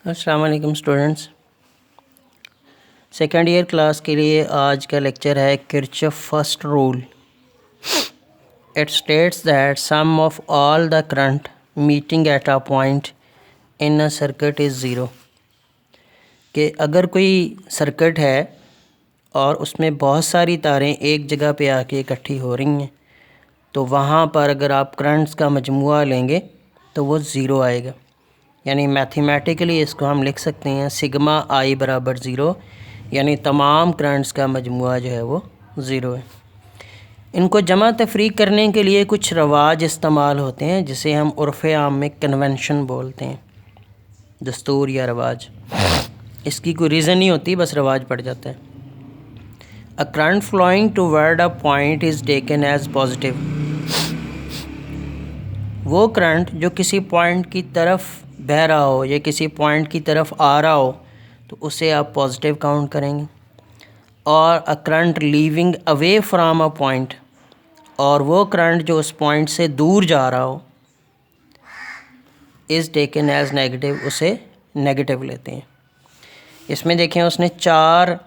अस्सलाम वालेकुम students. Second year class के लिए आज का लेक्चर है Kirchhoff first rule. It states that sum of all the current meeting at a point in a circuit is zero. कि अगर कोई सर्किट है और उसमें बहुत सारी तारें एक जगह पे आके इकट्ठी हो रही हैं, तो वहाँ पर अगर आप करंट्स का मजमुआ लेंगे तो वो ज़ीरो आएगा। यानी मैथमेटिकली इसको हम लिख सकते हैं सिग्मा आई बराबर ज़ीरो, यानी तमाम करंट्स का मजमुआ जो है वो ज़ीरो है। इनको जमा तफरीक करने के लिए कुछ रवाज इस्तेमाल होते हैं जिसे हम उर्फ़ आम में कन्वेंशन बोलते हैं, दस्तूर या रवाज। इसकी कोई रीज़न नहीं होती, बस रवाज पड़ जाता है। A current flowing toward a point is taken as positive. वो करंट जो किसी पॉइंट की तरफ बह रहा हो या किसी पॉइंट की तरफ आ रहा हो तो उसे आप पॉजिटिव काउंट करेंगे। और a current leaving away from a point, और वो करंट जो उस पॉइंट से दूर जा रहा हो इज़ टेकन एज नेगेटिव, उसे नेगेटिव लेते हैं। इसमें देखें उसने 4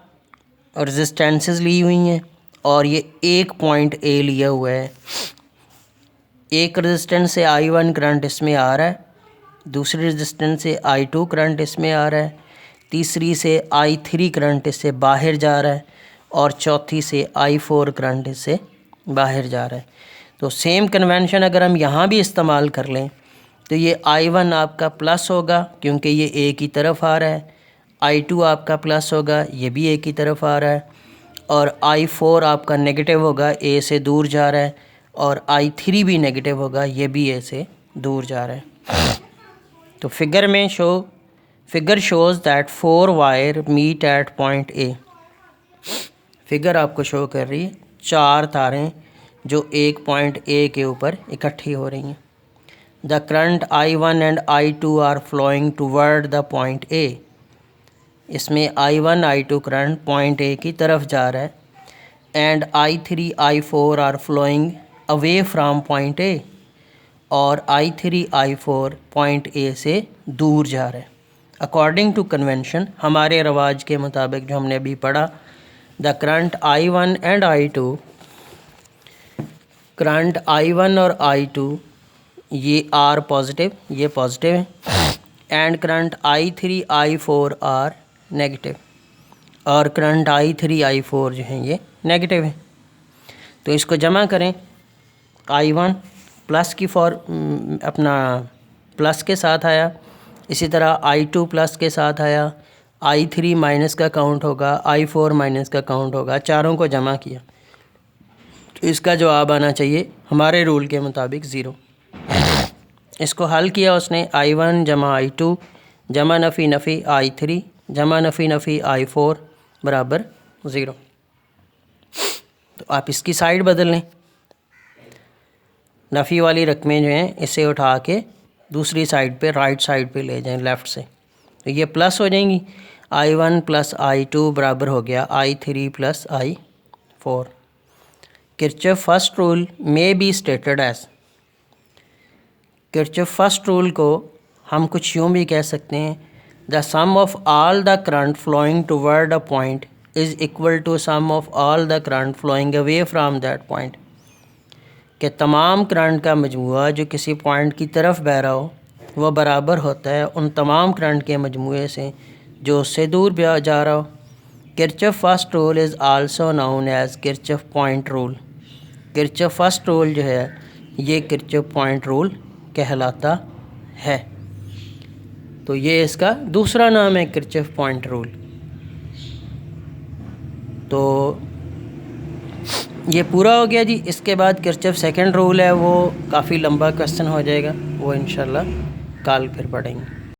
रेजिस्टेंसेस ली हुई हैं और ये एक पॉइंट ए लिया हुआ है। एक रेजिस्टेंस से I1 करंट इसमें आ रहा है, दूसरी रेजिस्टेंस से I2 करंट इसमें आ रहा है, तीसरी से I3 करंट इससे बाहर जा रहा है और चौथी से I4 करंट इससे बाहर जा रहा है। तो सेम कन्वेंशन अगर हम यहाँ भी इस्तेमाल कर लें तो ये I1 आपका प्लस होगा क्योंकि ये ए की तरफ आ रहा है, I2 आपका प्लस होगा, ये भी ए की तरफ आ रहा है, और I4 आपका नेगेटिव होगा, ए से दूर जा रहा है, और I3 भी नेगेटिव होगा, ये भी ए से दूर जा रहा है। तो figure shows that 4 wire meet at point A. Figure आपको शो कर रही है 4 तारें जो एक पॉइंट ए के ऊपर इकट्ठी हो रही हैं। The current I1 and I2 are flowing toward the point A. इसमें I1 I2 current point A की तरफ जा रहा है, and I3 I4 are flowing away from point A, और I3 I4 पॉइंट ए से दूर जा रहा है। अकॉर्डिंग टू कन्वेंशन, हमारे रवाज के मुताबिक जो हमने अभी पढ़ा, the current I1 and I2, current I1 और I2 ये आर पॉजिटिव, ये पॉजिटिव है, and current I3 I4 are negative, और करंट I3 I4 जो है ये नेगेटिव है। तो इसको जमा करें, I1 प्लस की अपना प्लस के साथ आया, इसी तरह I2 प्लस के साथ आया, I3 माइनस का काउंट होगा, I4 माइनस का काउंट होगा, चारों को जमा किया तो इसका जवाब आना चाहिए हमारे रूल के मुताबिक ज़ीरो। इसको हल किया उसने, I1 जमा I2 जमा नफ़ी नफ़ी I3 जमा नफ़ी नफ़ी I4 बराबर ज़ीरो। तो आप इसकी साइड बदल लें, नफ़ी वाली रकमें जो हैं इसे उठा के दूसरी साइड पे, राइट साइड पे ले जाएं लेफ़्ट से, तो ये प्लस हो जाएंगी। I1 प्लस I2 बराबर हो गया I3 plus I4। Kirchhoff first rule में be stated as, Kirchhoff first rule को हम कुछ यूँ भी कह सकते हैं, the sum of all the current flowing toward a point is equal to sum of all the current flowing away from that point. कि तमाम करंट का मजमुआ जो किसी पॉइंट की तरफ बह रहा हो वह बराबर होता है उन तमाम करंट के मजमुए से जो उससे दूर जा रहा हो। Kirchhoff first rule is also known as Kirchhoff point rule. Kirchhoff first rule जो है ये किरचॉफ पॉइंट रूल कहलाता है। तो ये इसका दूसरा नाम है किरचॉफ पॉइंट रूल। तो ये पूरा हो गया जी। इसके बाद किरचॉफ सेकंड रूल है, वो काफ़ी लंबा क्वेश्चन हो जाएगा, वो इंशाल्लाह कल फिर पढ़ेंगे।